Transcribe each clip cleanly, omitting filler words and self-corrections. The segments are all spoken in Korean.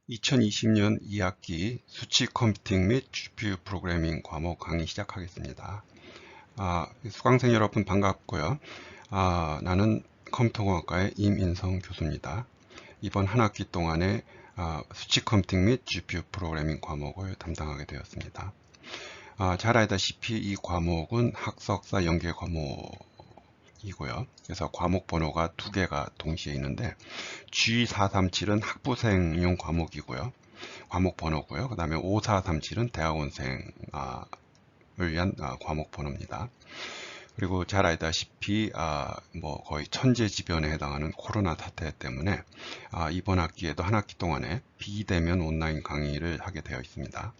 2020년 2학기 수치 컴퓨팅 및 GPU 프로그래밍 과목 강의 시작하겠습니다. 수강생 여러분 반갑고요. 나는 컴퓨터공학과의 임인성 교수입니다. 이번 한 학기 동안에 수치 컴퓨팅 및 GPU 프로그래밍 과목을 담당하게 되었습니다. 잘 알다시피 이 과목은 학석사 연계 과목이고요. 그래서 과목 번호가 두 개가 동시에 있는데 G437은 학부생용 과목이고요. 과목 번호고요. 그 다음에 5437은 대학원생을 위한 과목 번호입니다. 그리고 잘 알다시피 뭐 거의 천재지변에 해당하는 코로나 사태 때문에 이번 학기에도 한 학기 동안에 비대면 온라인 강의를 하게 되어 있습니다.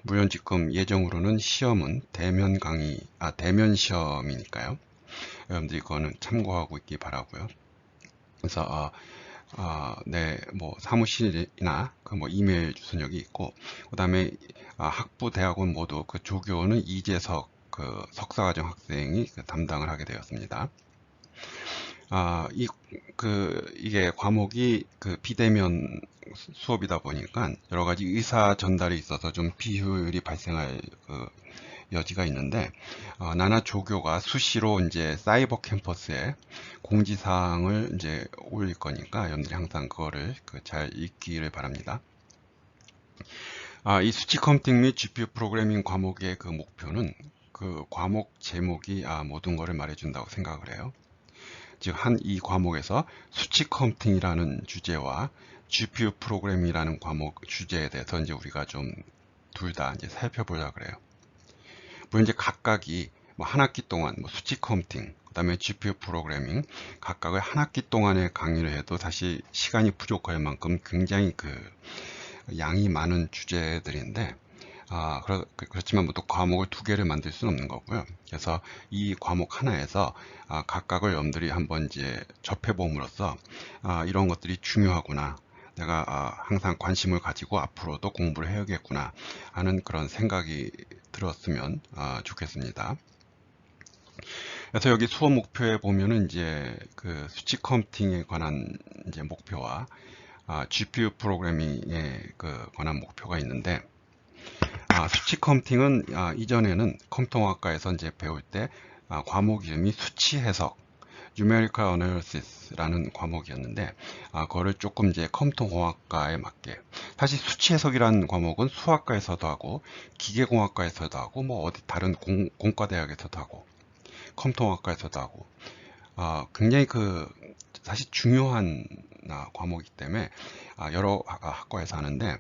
물론 지금 예정으로는 시험은 대면 강의, 대면 시험이니까요. 여러분들이 이거는 참고하고 있기 바라고요. 그래서 네, 뭐 사무실이나 그 뭐 이메일 주소력이 있고, 그다음에 학부 대학원 모두 그 조교는 이재석 그 석사과정 학생이 담당을 하게 되었습니다. 이게 과목이 그 비대면 수업이다 보니까 여러 가지 의사 전달이 있어서 좀 비효율이 발생할 그 여지가 있는데, 나나 조교가 수시로 이제 사이버 캠퍼스에 공지사항을 이제 올릴 거니까 여러분들이 항상 그거를 잘 읽기를 바랍니다. 이 수치 컴퓨팅 및 GPU 프로그래밍 과목의 그 목표는 그 과목 제목이 모든 것을 말해준다고 생각을 해요. 즉, 이 과목에서 수치 컴퓨팅이라는 주제와 GPU 프로그래밍이라는 과목 주제에 대해서 이제 우리가 좀 둘 다 이제 살펴보자 그래요. 물론 이제 각각이 뭐 한 학기 동안 뭐 수치 컴퓨팅, 그 다음에 GPU 프로그래밍 각각을 한 학기 동안에 강의를 해도 사실 시간이 부족할 만큼 굉장히 그 양이 많은 주제들인데 그렇지만 또 과목을 두 개를 만들 수는 없는 거고요. 그래서 이 과목 하나에서 각각을 여러분들이 한번 이제 접해봄으로써 이런 것들이 중요하구나. 내가 항상 관심을 가지고 앞으로도 공부를 해야겠구나 하는 그런 생각이 들었으면 좋겠습니다. 그래서 여기 수업 목표에 보면은 이제 그 수치 컴퓨팅에 관한 이제 목표와 GPU 프로그래밍에 관한 목표가 있는데, 수치 컴퓨팅은 이전에는 컴퓨터학과에서 이제 배울 때 과목 이름이 수치 해석, Numerical Analysis라는 과목이었는데, 그거를 조금 이제 컴퓨터공학과에 맞게, 사실 수치 해석이라는 과목은 수학과에서도 하고 기계공학과에서도 하고 뭐 어디 다른 공과대학에서도 하고 컴퓨터공학과에서도 하고 굉장히 사실 중요한 과목이기 때문에 여러 학과에서 하는데,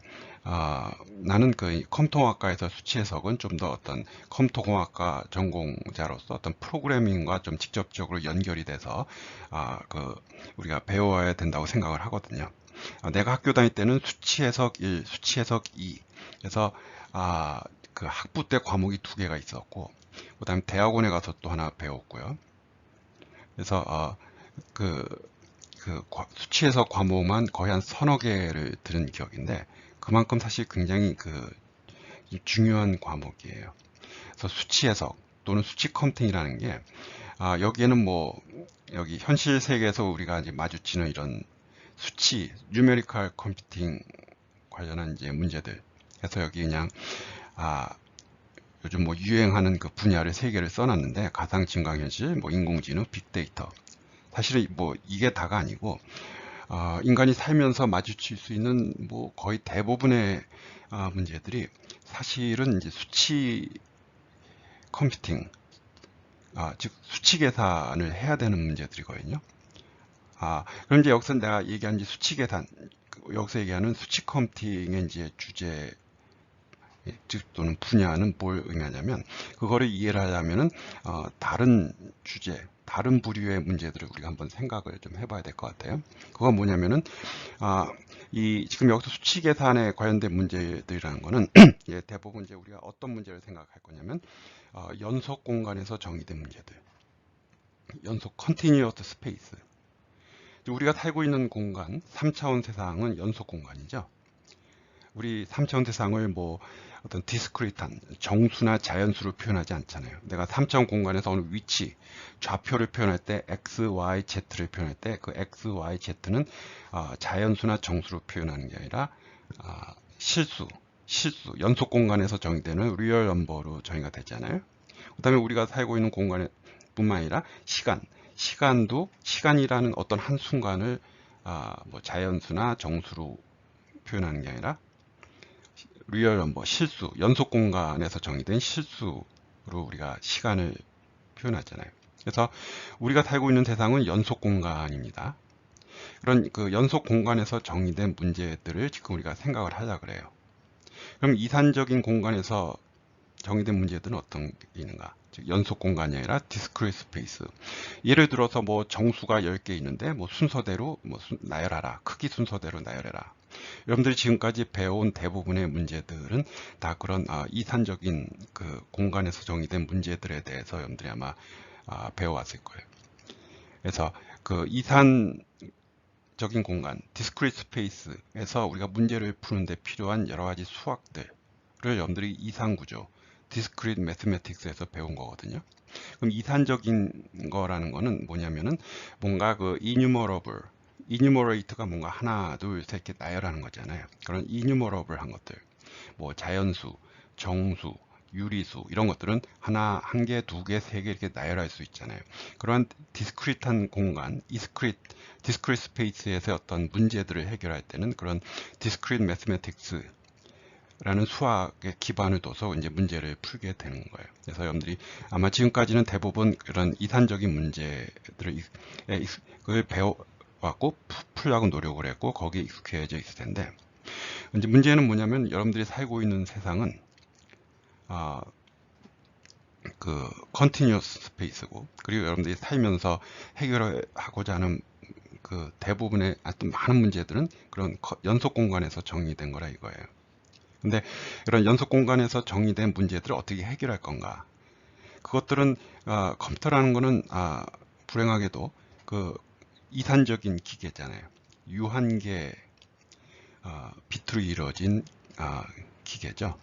나는 그 컴퓨터공학과에서 수치 해석은 좀 더 어떤 컴퓨터공학과 전공자로서 어떤 프로그래밍과 좀 직접적으로 연결이 돼서 우리가 배워야 된다고 생각을 하거든요. 내가 학교 다닐 때는 수치 해석 1, 수치 해석 2. 그래서 그 학부 때 과목이 두 개가 있었고, 그다음에 대학원에 가서 또 하나 배웠고요. 그래서 수치 해석 과목만 거의 한 서너 개를 들은 기억인데, 그만큼 사실 굉장히 중요한 과목이에요. 그래서 수치 해석 또는 수치 컴퓨팅이라는 게 여기에는 뭐 여기 현실 세계에서 우리가 이제 마주치는 이런 수치, 뉴메리컬 컴퓨팅 관련한 이제 문제들. 그래서 여기 그냥 요즘 뭐 유행하는 그 분야를 세 개를 써놨는데, 가상 증강현실, 뭐 인공지능, 빅데이터. 사실은 뭐 이게 다가 아니고 인간이 살면서 마주칠 수 있는 뭐 거의 대부분의 문제들이 사실은 이제 수치 컴퓨팅, 즉 수치 계산을 해야 되는 문제들이거든요. 그럼 이제 여기서 내가 얘기한 이제 수치 계산, 여기서 얘기하는 수치 컴퓨팅의 이제 주제, 즉 또는 분야는 뭘 의미하냐면, 그거를 이해를 하려면은 다른 주제, 다른 부류의 문제들을 우리가 한번 생각을 좀 해봐야 될 것 같아요. 그건 뭐냐면은 지금 여기서 수치 계산에 관련된 문제들이라는 거는 대부분 이제 우리가 어떤 문제를 생각할 거냐면 연속 공간에서 정의된 문제들, 연속 컨티뉴어스 스페이스. 우리가 살고 있는 공간, 3차원 세상은 연속 공간이죠. 우리 3차원 세상을 뭐 어떤 디스크리트한 정수나 자연수로 표현하지 않잖아요. 내가 3차원 공간에서 어느 위치, 좌표를 표현할 때 x, y, z를 표현할 때 그 x, y, z는 자연수나 정수로 표현하는 게 아니라 실수, 연속 공간에서 정의되는 리얼 넘버로 정의가 되잖아요. 그 다음에 우리가 살고 있는 공간 뿐만 아니라 시간도 시간이라는 어떤 한 순간을 뭐 자연수나 정수로 표현하는 게 아니라 리얼 넘버, 실수, 연속 공간에서 정의된 실수로 우리가 시간을 표현하잖아요. 그래서 우리가 살고 있는 세상은 연속 공간입니다. 그런 그 연속 공간에서 정의된 문제들을 지금 우리가 생각을 하자 그래요. 그럼 이산적인 공간에서 정의된 문제들은 어떤 게 있는가? 즉 연속 공간이 아니라 디스크리트 스페이스. 예를 들어서 뭐 정수가 10개 있는데 뭐 순서대로 뭐 나열하라. 크기 순서대로 나열해라. 여러분들이 지금까지 배워온 대부분의 문제들은 다 그런 이산적인 그 공간에서 정의된 문제들에 대해서 여러분들이 아마 배워왔을 거예요. 그래서 그 이산적인 공간, 디스크리트 스페이스에서 우리가 문제를 푸는데 필요한 여러 가지 수학들을 여러분들이 이산구조, 디스크리트 매스매틱스에서 배운 거거든요. 그럼 이산적인 거라는 거는 뭐냐면은 뭔가 그 이뉴머레이터가 뭔가 하나, 둘, 셋 이렇게 나열하는 거잖아요. 그런 이뉴머러블한 것들, 뭐 자연수, 정수, 유리수 이런 것들은 하나, 한 개, 두 개, 세 개 이렇게 나열할 수 있잖아요. 그러한 디스크리트한 공간, 디스크리트 스페이스에서 어떤 문제들을 해결할 때는 그런 디스크리트 매스매틱스 라는 수학의 기반을 둬서 이제 문제를 풀게 되는 거예요. 그래서 여러분들이 아마 지금까지는 대부분 그런 이산적인 문제들을 배워왔고 풀려고 노력을 했고 거기에 익숙해져 있을 텐데 이제 문제는 뭐냐면 여러분들이 살고 있는 세상은 그 컨티뉴어스 스페이스고 그리고 여러분들이 살면서 해결하고자 하는 그 대부분의 어떤 많은 문제들은 그런 연속 공간에서 정의된 거라 이거예요. 근데 이런 연속 공간에서 정의된 문제들을 어떻게 해결할 건가? 그것들은 컴퓨터라는 거는 불행하게도 그 이산적인 기계잖아요. 유한계 비트로 이루어진 기계죠.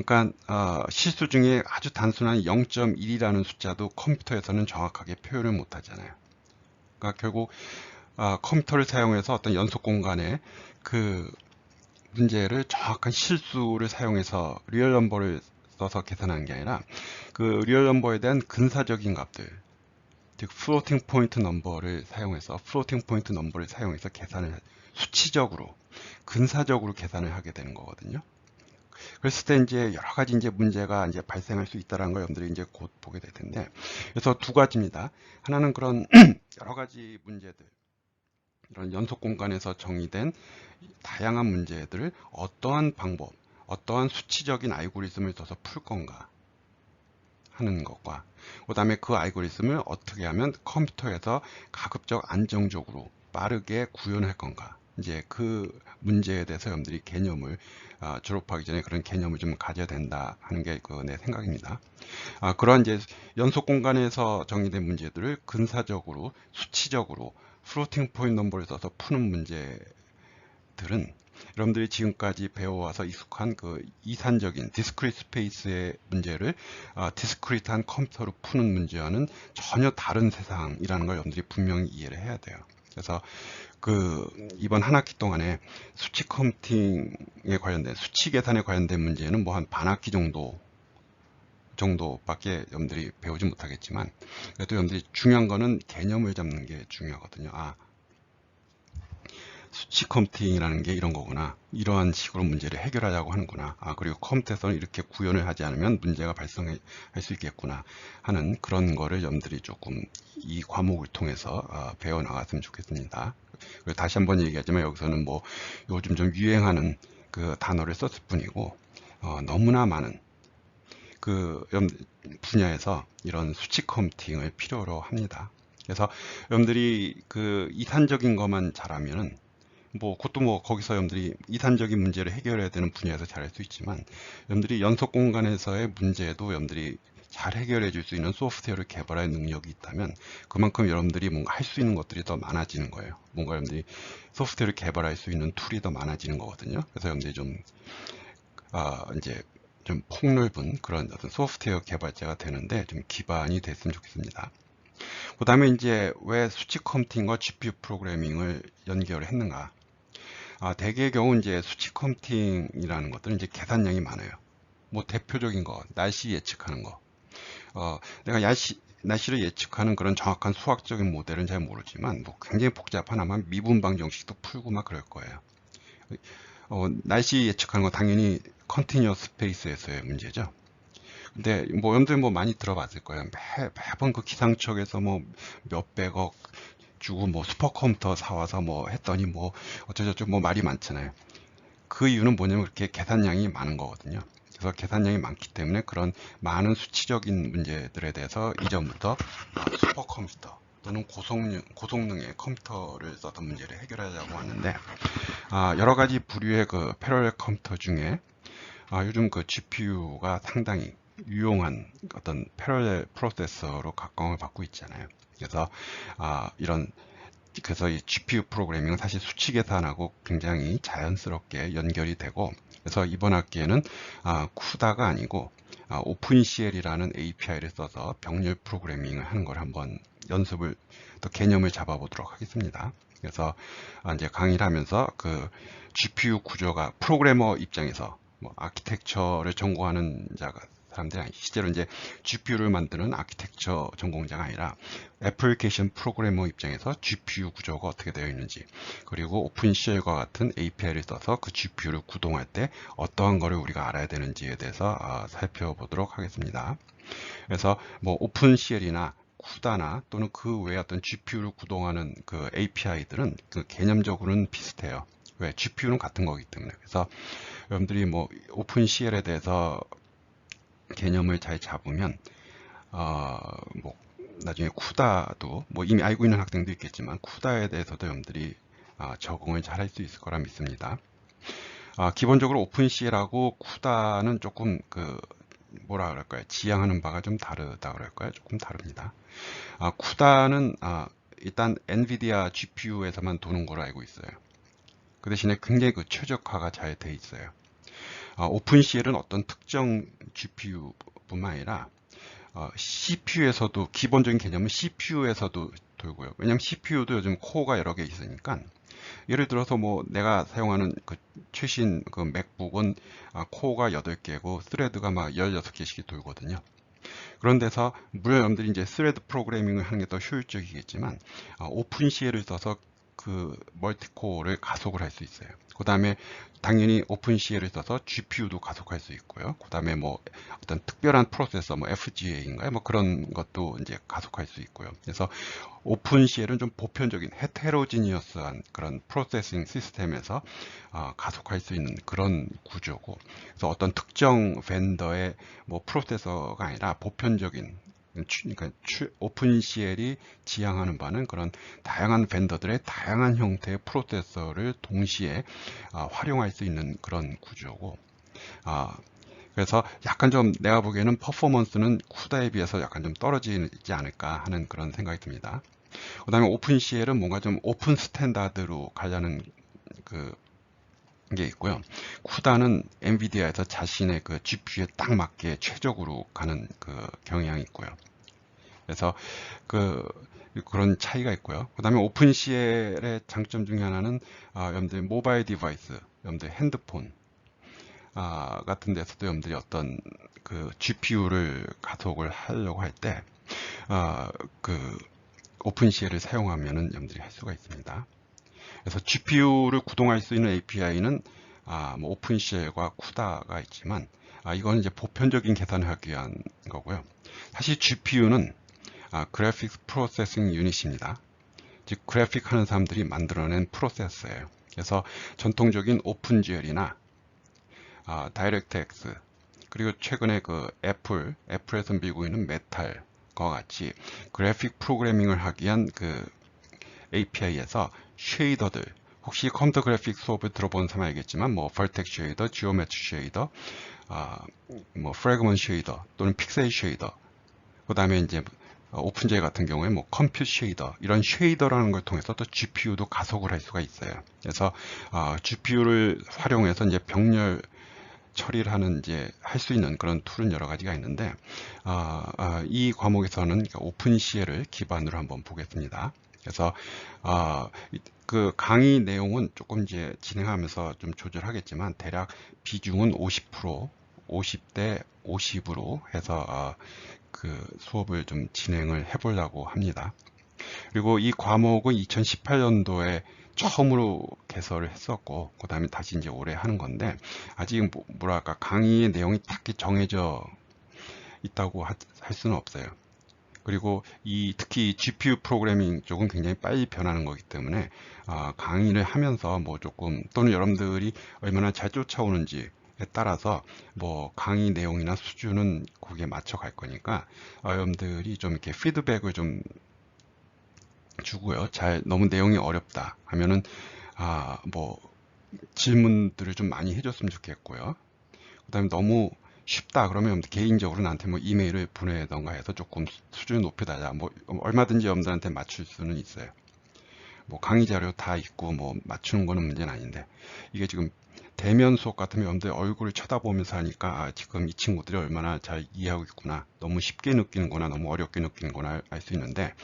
그러니까 실수 중에 아주 단순한 0.1이라는 숫자도 컴퓨터에서는 정확하게 표현을 못 하잖아요. 그러니까 결국 컴퓨터를 사용해서 어떤 연속 공간에 그 문제를 정확한 실수를 사용해서 리얼 넘버를 써서 계산하는 게 아니라 그 리얼 넘버에 대한 근사적인 값들, 즉 플로팅 포인트 넘버를 사용해서 계산을 수치적으로 근사적으로 계산을 하게 되는 거거든요. 그랬을 때 이제 여러 가지 이제 문제가 이제 발생할 수 있다는 걸 여러분들이 이제 곧 보게 될 텐데, 그래서 두 가지입니다. 하나는 그런 여러 가지 문제들, 이런 연속 공간에서 정의된 다양한 문제들을 어떠한 방법, 어떠한 수치적인 알고리즘을 써서 풀 건가 하는 것과 그 다음에 그 알고리즘을 어떻게 하면 컴퓨터에서 가급적 안정적으로 빠르게 구현할 건가 이제 그 문제에 대해서 여러분들이 개념을 졸업하기 전에 그런 개념을 좀 가져야 된다 하는 게 내 생각입니다. 그러한 이제 연속 공간에서 정의된 문제들을 근사적으로 수치적으로 플로팅 포인트 넘버를 써서 푸는 문제들은 여러분들이 지금까지 배워와서 익숙한 그 이산적인 디스크리트 스페이스의 문제를 디스크리트한 컴퓨터로 푸는 문제와는 전혀 다른 세상이라는 걸 여러분들이 분명히 이해를 해야 돼요. 그래서 그 이번 한 학기 동안에 수치 컴퓨팅에 관련된 수치 계산에 관련된 문제는 뭐 한 반 학기 정도밖에 여러분들이 배우지 못하겠지만 그래도 여러분들이 중요한 거는 개념을 잡는 게 중요하거든요. 수치 컴퓨팅이라는 게 이런 거구나. 이러한 식으로 문제를 해결하려고 하는구나. 그리고 컴퓨터에서는 이렇게 구현을 하지 않으면 문제가 발생할 수 있겠구나 하는 그런 거를 여러분들이 조금 이 과목을 통해서 배워 나갔으면 좋겠습니다. 그리고 다시 한번 얘기하지만 여기서는 뭐 요즘 좀 유행하는 그 단어를 썼을 뿐이고 너무나 많은 그 분야에서 이런 수치 컴퓨팅을 필요로 합니다. 그래서 여러분들이 그 이산적인 것만 잘하면은 그것도 거기서 여러분들이 이산적인 문제를 해결해야 되는 분야에서 잘할 수 있지만 여러분들이 연속 공간에서의 문제도 여러분들이 잘 해결해 줄 수 있는 소프트웨어를 개발할 능력이 있다면 그만큼 여러분들이 뭔가 할 수 있는 것들이 더 많아지는 거예요. 뭔가 여러분들이 소프트웨어를 개발할 수 있는 툴이 더 많아지는 거거든요. 그래서 여러분들이 좀 이제 좀 폭넓은 그런 어떤 소프트웨어 개발자가 되는데 좀 기반이 됐으면 좋겠습니다. 그 다음에 이제 왜 수치 컴퓨팅과 GPU 프로그래밍을 연결했는가? 대개의 경우 이제 수치 컴퓨팅이라는 것들은 이제 계산량이 많아요. 뭐 대표적인 거, 날씨 예측하는 거. 내가 날씨를 예측하는 그런 정확한 수학적인 모델은 잘 모르지만 뭐 굉장히 복잡한 아마 미분방 정식도 풀고 막 그럴 거예요. 날씨 예측하는 거 당연히 컨티뉴어스 스페이스에서의 문제죠. 근데 뭐 여러분들 뭐 많이 들어봤을 거예요. 매번 그 기상청에서 뭐 몇백억 주고 뭐 슈퍼컴퓨터 사와서 뭐 했더니 뭐 어쩌저쩌고 뭐 말이 많잖아요. 그 이유는 뭐냐면 그렇게 계산량이 많은 거거든요. 그래서 계산량이 많기 때문에 그런 많은 수치적인 문제들에 대해서 이전부터 슈퍼컴퓨터 또는 고성능의 컴퓨터를 써서 문제를 해결하려고 하는데 여러 가지 부류의 그 패러렐 컴퓨터 중에 요즘 그 GPU가 상당히 유용한 어떤 패러렐 프로세서로 각광을 받고 있잖아요. 그래서 그래서 이 GPU 프로그래밍은 사실 수치 계산하고 굉장히 자연스럽게 연결이 되고, 그래서 이번 학기에는 쿠다가 아니고 오픈CL이라는 API를 써서 병렬 프로그래밍을 하는 걸 한번 연습을 또 개념을 잡아보도록 하겠습니다. 그래서 이제 강의를 하면서 그 GPU 구조가 프로그래머 입장에서 뭐 아키텍처를 전공하는 사람들이 아니 실제로 이제 GPU를 만드는 아키텍처 전공자가 아니라 애플리케이션 프로그래머 입장에서 GPU 구조가 어떻게 되어 있는지, 그리고 오픈CL과 같은 API를 써서 그 GPU를 구동할 때 어떠한 거를 우리가 알아야 되는지에 대해서 살펴보도록 하겠습니다. 그래서 뭐 오픈CL이나 쿠다나 또는 그 외에 어떤 GPU를 구동하는 그 API들은 그 개념적으로는 비슷해요. 왜? GPU는 같은 거기 때문에. 그래서 여러분들이 뭐 오픈CL에 대해서 개념을 잘 잡으면 뭐 나중에 쿠다도 뭐 이미 알고 있는 학생도 있겠지만 쿠다에 대해서도 여러분들이 적응을 잘 할 수 있을 거라 믿습니다. 기본적으로 오픈CL하고 쿠다는 조금 그 뭐라 그럴까요? 지향하는 바가 좀 다르다 그럴까요? 조금 다릅니다. 쿠다는 일단 엔비디아 GPU에서만 도는 걸로 알고 있어요. 그 대신에 굉장히 그 최적화가 잘 돼 있어요. 오픈CL은 어떤 특정 GPU뿐만 아니라 CPU에서도 기본적인 개념은 CPU에서도 돌고요. 왜냐하면 CPU도 요즘 코어가 여러 개 있으니까 예를 들어서 뭐 내가 사용하는 그 최신 그 맥북은 코어가 8개고 스레드가 막 16개씩 돌거든요. 그런 데서 물론 여러분들이 이제 스레드 프로그래밍을 하는 게 더 효율적이겠지만 오픈CL을 써서 그 멀티코어를 가속을 할 수 있어요. 그 다음에 당연히 오픈CL을 써서 GPU도 가속할 수 있고요. 그 다음에 뭐 어떤 특별한 프로세서, 뭐 FGA인가요? 뭐 그런 것도 이제 가속할 수 있고요. 그래서 오픈CL은 좀 보편적인 헤테로지니어스한 그런 프로세싱 시스템에서 가속할 수 있는 그런 구조고, 그래서 어떤 특정 벤더의 뭐 프로세서가 아니라 보편적인, 그러니까 오픈CL이 지향하는 바는 그런 다양한 벤더들의 다양한 형태의 프로세서를 동시에 활용할 수 있는 그런 구조고, 그래서 약간 좀 내가 보기에는 퍼포먼스는 쿠다에 비해서 약간 좀 떨어지지 않을까 하는 그런 생각이 듭니다. 그 다음에 오픈CL은 뭔가 좀 오픈 스탠다드로 가려는 게 있고요. 쿠다는 엔비디아에서 자신의 그 GPU에 딱 맞게 최적으로 가는 그 경향이 있고요. 그래서 그런 차이가 있고요. 그 다음에 오픈CL의 장점 중에 하나는 여러분들 모바일 디바이스, 여러분들 핸드폰 같은 데서도 여러분들이 어떤 그 GPU를 가속을 하려고 할 때 그 오픈CL을 사용하면은 여러분들이 할 수가 있습니다. 그래서 GPU를 구동할 수 있는 API는 뭐 오픈CL과 쿠다가 있지만 이거는 이제 보편적인 계산을 하기 위한 거고요. 사실 GPU는 그래픽 프로세싱 유닛입니다. 즉 그래픽 하는 사람들이 만들어낸 프로세서예요. 그래서 전통적인 오픈GL이나 다이렉트X, 그리고 최근에 그 애플에서 밀고 있는 메탈과 같이 그래픽 프로그래밍을 하기 위한 그 API에서 쉐이더들, 혹시 컴퓨터 그래픽 수업을 들어본 사람 알겠지만 뭐 벌텍 쉐이더, 지오메트리 쉐이더, 뭐 프래그먼트 쉐이더 또는 픽셀 쉐이더, 그 다음에 이제 오픈J 같은 경우에 뭐 컴퓨트 쉐이더, 이런 쉐이더라는 걸 통해서 또 GPU도 가속을 할 수가 있어요. 그래서 GPU를 활용해서 이제 병렬 처리를 하는 이제 할 수 있는 그런 툴은 여러 가지가 있는데 이 과목에서는 오픈CL을 기반으로 한번 보겠습니다. 그래서 그 강의 내용은 조금 이제 진행하면서 좀 조절하겠지만 대략 비중은 50%, 50대 50으로 해서 그 수업을 좀 진행을 해보려고 합니다. 그리고 이 과목은 2018년도에 처음으로 개설을 했었고, 그 다음에 다시 이제 올해 하는 건데, 아직 뭐랄까, 강의의 내용이 딱히 정해져 있다고 할 수는 없어요. 그리고 특히 GPU 프로그래밍 쪽은 굉장히 빨리 변하는 거기 때문에, 강의를 하면서 뭐 조금, 또는 여러분들이 얼마나 잘 쫓아오는지, 에 따라서 뭐 강의 내용이나 수준은 거기에 맞춰 갈 거니까 여러분들이 좀 이렇게 피드백을 좀 주고요. 너무 내용이 어렵다 하면은 뭐 질문들을 좀 많이 해줬으면 좋겠고요. 그다음에 너무 쉽다 그러면 개인적으로 나한테 뭐 이메일을 보내던가 해서 조금 수준을 높여달라. 뭐 얼마든지 여러분들한테 맞출 수는 있어요. 뭐 강의 자료 다 있고 뭐 맞추는 거는 문제는 아닌데 이게 지금 대면 수업 같으면 여러분들 얼굴을 쳐다보면서 하니까 지금 이 친구들이 얼마나 잘 이해하고 있구나, 너무 쉽게 느끼는구나, 너무 어렵게 느끼는구나 알 수 있는데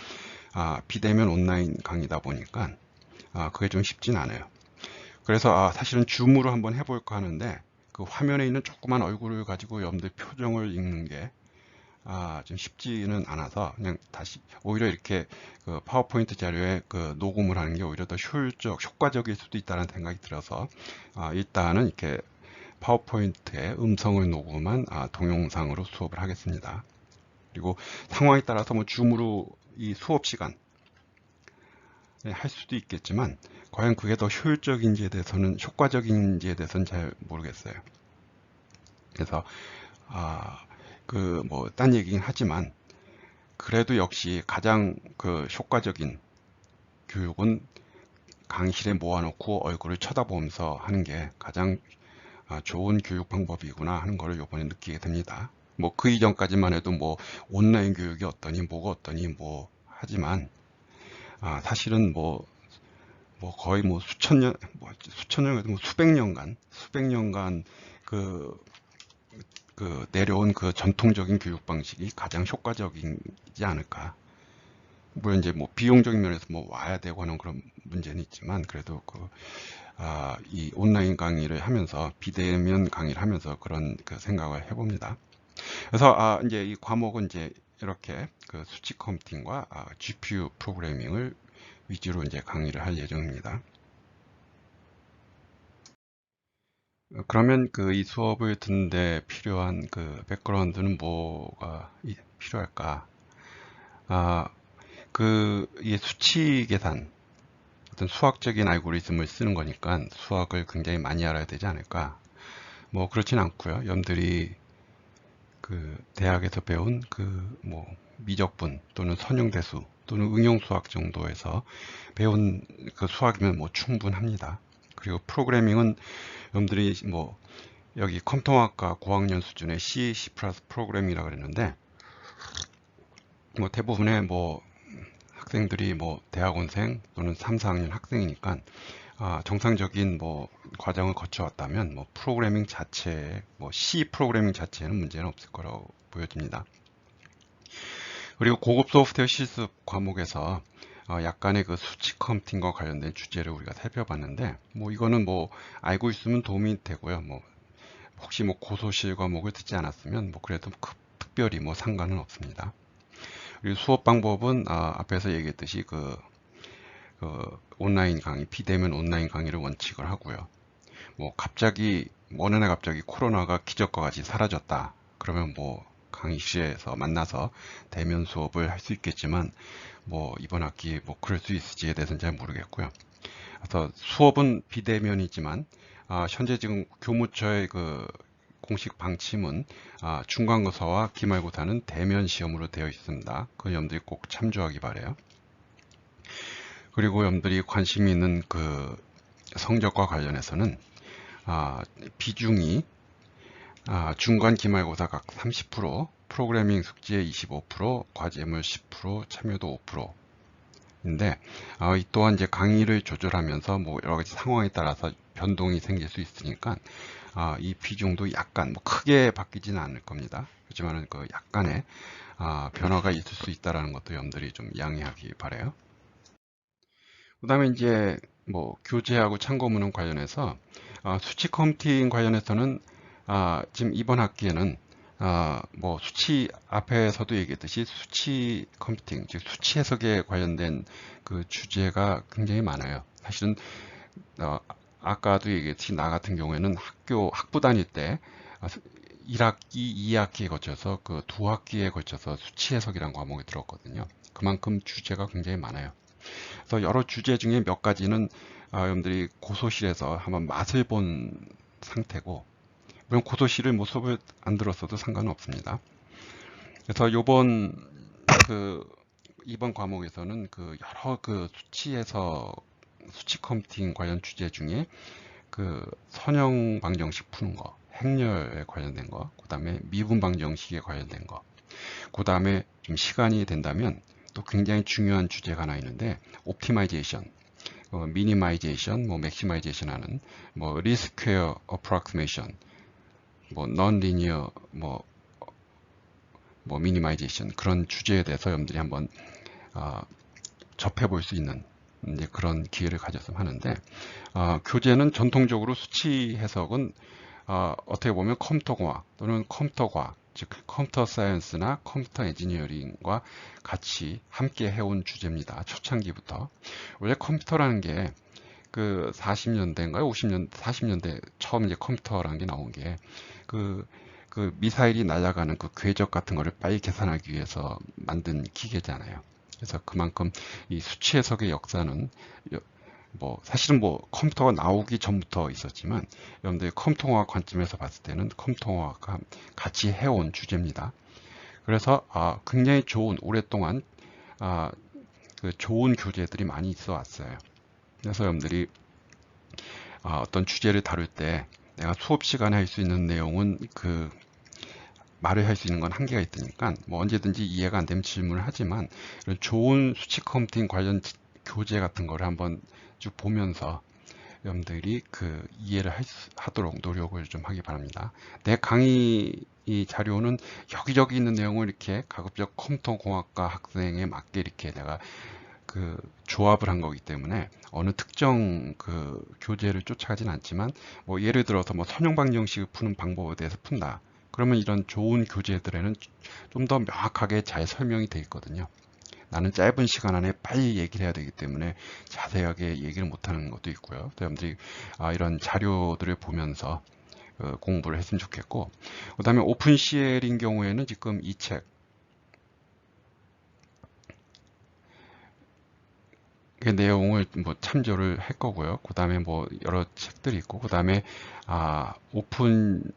비대면 온라인 강의다 보니까 그게 좀 쉽진 않아요. 그래서 사실은 줌으로 한번 해볼까 하는데 그 화면에 있는 조그만 얼굴을 가지고 여러분들 표정을 읽는 게 좀 쉽지는 않아서 그냥 다시 오히려 이렇게 그 파워포인트 자료에 그 녹음을 하는 게 오히려 더 효과적일 수도 있다는 생각이 들어서 일단은 이렇게 파워포인트에 음성을 녹음한 동영상으로 수업을 하겠습니다. 그리고 상황에 따라서 뭐 줌으로 이 수업 시간 할 수도 있겠지만 과연 그게 더 효율적인지에 대해서는 효과적인지에 대해서는 잘 모르겠어요. 그래서 그 뭐 딴 얘기긴 하지만 그래도 역시 가장 그 효과적인 교육은 강의실에 모아놓고 얼굴을 쳐다보면서 하는 게 가장 좋은 교육 방법이구나 하는 거를 이번에 느끼게 됩니다. 뭐 그 이전까지만 해도 뭐 온라인 교육이 어떠니 뭐가 어떠니 뭐 하지만 사실은 뭐 거의 뭐 수천 년 뭐 수백 년간 그 내려온 그 전통적인 교육 방식이 가장 효과적이지 않을까. 물론 이제 뭐 비용적인 면에서 뭐 와야 되고 하는 그런 문제는 있지만 그래도 이 온라인 강의를 하면서 비대면 강의를 하면서 그런 그 생각을 해봅니다. 그래서 이제 이 과목은 이제 이렇게 그 수치 컴퓨팅과 GPU 프로그래밍을 위주로 이제 강의를 할 예정입니다. 그러면 이 수업을 듣는데 필요한 그 백그라운드는 뭐가 필요할까? 이 수치 계산, 어떤 수학적인 알고리즘을 쓰는 거니까 수학을 굉장히 많이 알아야 되지 않을까? 뭐 그렇진 않고요. 여러분들이 그 대학에서 배운 뭐 미적분 또는 선형대수 또는 응용수학 정도에서 배운 그 수학이면 뭐 충분합니다. 그리고 프로그래밍은 여러분들이 뭐 여기 컴퓨터학과 고학년 수준의 C, C++ 프로그래밍이라고 그랬는데 뭐 대부분의 뭐 학생들이 뭐 대학원생 또는 3, 4학년 학생이니까 정상적인 뭐 과정을 거쳐왔다면 뭐 프로그래밍 자체에 뭐 C 프로그래밍 자체에는 문제는 없을 거라고 보여집니다. 그리고 고급 소프트웨어 실습 과목에서 약간의 그 수치 컴퓨팅과 관련된 주제를 우리가 살펴봤는데 뭐 이거는 뭐 알고 있으면 도움이 되고요. 뭐 혹시 뭐 고소실 과목을 듣지 않았으면 뭐 그래도 특별히 뭐 상관은 없습니다. 그리고 수업 방법은 앞에서 얘기했듯이 그 온라인 강의, 비대면 온라인 강의를 원칙을 하고요. 뭐 갑자기 어느 날 갑자기 코로나가 기적과 같이 사라졌다. 그러면 뭐 강의실에서 만나서 대면 수업을 할 수 있겠지만 뭐 이번 학기 뭐 그럴 수 있을지에 대해서는 잘 모르겠고요. 그래서 수업은 비대면이지만 현재 지금 교무처의 그 공식 방침은 중간고사와 기말고사는 대면 시험으로 되어 있습니다. 그 여러분들이 꼭 참조하기 바래요. 그리고 여러분들이 관심이 있는 그 성적과 관련해서는 비중이 중간 기말고사 각 30%, 프로그래밍 숙제 25%, 과제물 10%, 참여도 5%인데 이 또한 이제 강의를 조절하면서 뭐 여러 가지 상황에 따라서 변동이 생길 수 있으니까 이 비중도 약간 뭐 크게 바뀌지는 않을 겁니다. 그렇지만은 그 약간의 변화가 있을 수 있다라는 것도 여러분들이 좀 양해하기 바래요. 그다음에 이제 뭐 교재하고 참고문헌 관련해서 수치 컴퓨팅 관련해서는 지금 이번 학기에는 뭐 수치 앞에서도 얘기했듯이 수치 컴퓨팅, 즉 수치 해석에 관련된 그 주제가 굉장히 많아요. 사실은 아까도 얘기했듯이 나 같은 경우에는 학부 다닐 때 1학기, 2학기에 거쳐서 그 2학기에 걸쳐서 수치 해석이라는 과목이 들었거든요. 그만큼 주제가 굉장히 많아요. 그래서 여러 주제 중에 몇 가지는 여러분들이 고소실에서 한번 맛을 본 상태고, 물론 고소실을 뭐 수업을 안 들었어도 상관은 없습니다. 그래서 이번 과목에서는 그 여러 그 수치 컴퓨팅 관련 주제 중에 그 선형 방정식 푸는 거, 행렬에 관련된 거, 그 다음에 미분 방정식에 관련된 거, 그 다음에 좀 시간이 된다면 또 굉장히 중요한 주제가 하나 있는데 옵티마이제이션, 미니마이제이션, 뭐 맥시마이제이션 하는 뭐 리스퀘어 어프락시메이션, 뭐 non-linear 뭐 미니마이제이션 그런 주제에 대해서 여러분들이 한번 접해볼 수 있는 이제 그런 기회를 가졌으면 하는데 교재는 전통적으로 수치 해석은 어떻게 보면 컴퓨터공학 또는 컴퓨터과학, 즉 컴퓨터 사이언스나 컴퓨터 엔지니어링과 같이 함께 해온 주제입니다. 초창기부터. 원래 컴퓨터라는 게 그 40년대인가요? 40년대 처음 이제 컴퓨터라는 게 나온 게 그 미사일이 날아가는 그 궤적 같은 거를 빨리 계산하기 위해서 만든 기계잖아요. 그래서 그만큼 이 수치 해석의 역사는 사실은 컴퓨터가 나오기 전부터 있었지만 여러분들이 컴퓨터공학 관점에서 봤을 때는 컴퓨터공학과 같이 해온 주제입니다. 그래서 굉장히 오랫동안 그 좋은 교재들이 많이 있어 왔어요. 그래서 여러분들이 어떤 주제를 다룰 때 내가 수업 시간에 할 수 있는 내용은 말을 할 수 있는 건 한계가 있으니까 뭐 언제든지 이해가 안 되면 질문을 하지만 이런 좋은 수치 컴퓨팅 관련 교재 같은 거를 한번 쭉 보면서 여러분들이 이해를 하도록 노력을 좀 하기 바랍니다. 내 강의 이 자료는 여기저기 있는 내용을 이렇게 가급적 컴퓨터공학과 학생에 맞게 이렇게 내가 조합을 한 거기 때문에 어느 특정 교재를 쫓아가진 않지만 예를 들어서 선형 방정식을 푸는 방법에 대해서 푼다. 그러면 이런 좋은 교재들에는 좀 더 명확하게 잘 설명이 되어 있거든요. 나는 짧은 시간 안에 빨리 얘기를 해야 되기 때문에 자세하게 얘기를 못하는 것도 있고요. 여러분들이 이런 자료들을 보면서 공부를 했으면 좋겠고, 그 다음에 오픈CL인 경우에는 지금 이 책, 그 내용을 참조를 할 거고요. 그 다음에 여러 책들이 있고, 그 다음에 오픈CL을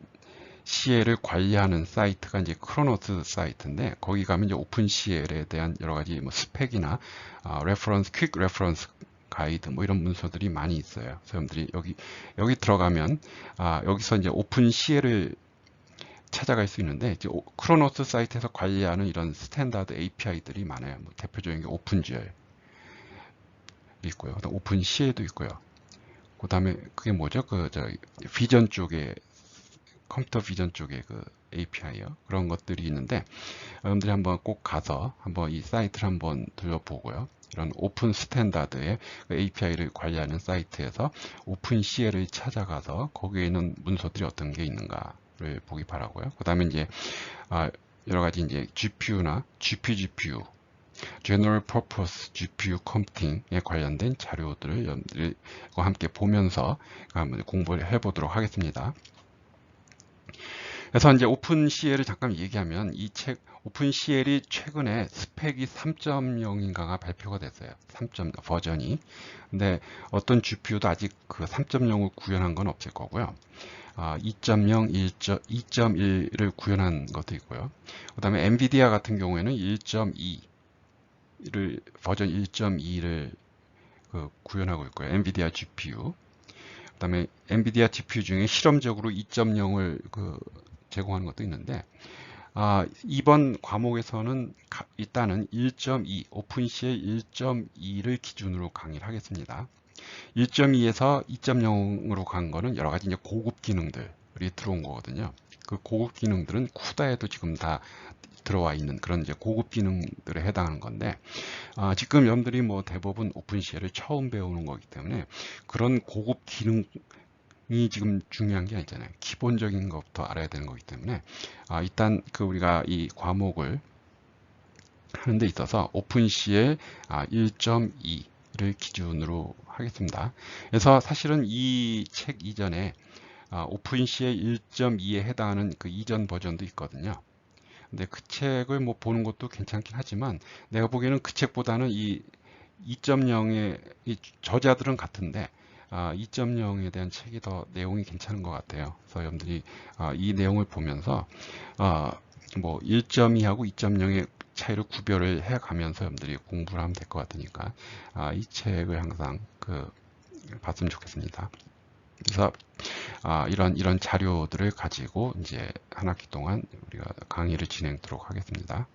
관리하는 사이트가 이제 크로노스 사이트인데 거기 가면 이제 오픈CL에 대한 여러 가지 스펙이나 퀵 레퍼런스 가이드 이런 문서들이 많이 있어요. 그래서 여러분들이 여기 들어가면 여기서 이제 오픈CL을 찾아갈 수 있는데 이제 크로노스 사이트에서 관리하는 이런 스탠다드 API들이 많아요. 대표적인 게 오픈GL 있고요. 오픈CL도 있고요. 그 다음에 그게 뭐죠? 비전 쪽에 컴퓨터 비전 쪽에 API요. 그런 것들이 있는데 여러분들이 한번 꼭 가서 한번 이 사이트를 한번 들려보고요. 이런 오픈 스탠다드의 API를 관리하는 사이트에서 오픈CL을 찾아가서 거기에 있는 문서들이 어떤 게 있는가를 보기 바라고요. 그 다음에 이제 여러 가지 이제 GPU나 GPU General Purpose GPU Computing에 관련된 자료들을 여러분들과 함께 보면서 한번 공부를 해보도록 하겠습니다. 그래서 이제 오픈CL을 잠깐 얘기하면 이 책 오픈CL이 최근에 스펙이 3.0인가가 발표가 됐어요. 3.0 버전이. 근데 어떤 GPU도 아직 3.0을 구현한 건 없을 거고요. 2.0, 2.1을 구현한 것도 있고요. 그 다음에 엔비디아 같은 경우에는 1.2 버전 1.2를 구현하고 있고요. 엔비디아 GPU. 그 다음에 엔비디아 GPU 중에 실험적으로 2.0을 제공하는 것도 있는데 이번 과목에서는 일단은 1.2, 오픈CL 1.2를 기준으로 강의를 하겠습니다. 1.2에서 2.0으로 간 거는 여러 가지 이제 고급 기능들이 들어온 거거든요. 그 고급 기능들은 쿠다에도 지금 다 들어와 있는 그런 이제 고급 기능들에 해당하는 건데, 지금 여러분들이 뭐 대부분 오픈CL을 처음 배우는 거기 때문에 그런 고급 기능이 지금 중요한 게 아니잖아요. 기본적인 것부터 알아야 되는 거기 때문에 일단 그 우리가 이 과목을 하는 데 있어서 오픈CL 1.2를 기준으로 하겠습니다. 그래서 사실은 이 책 이전에 오픈CL 1.2에 해당하는 그 이전 버전도 있거든요. 근데 그 책을 뭐 보는 것도 괜찮긴 하지만 내가 보기에는 그 책보다는 이 2.0의 이 저자들은 같은데 2.0에 대한 책이 더 내용이 괜찮은 것 같아요. 그래서 여러분들이 이 내용을 보면서 뭐 1.2하고 2.0의 차이를 구별을 해 가면서 여러분들이 공부를 하면 될 것 같으니까 이 책을 항상 봤으면 좋겠습니다. 그래서 이런 자료들을 가지고 이제 한 학기 동안 우리가 강의를 진행하도록 하겠습니다.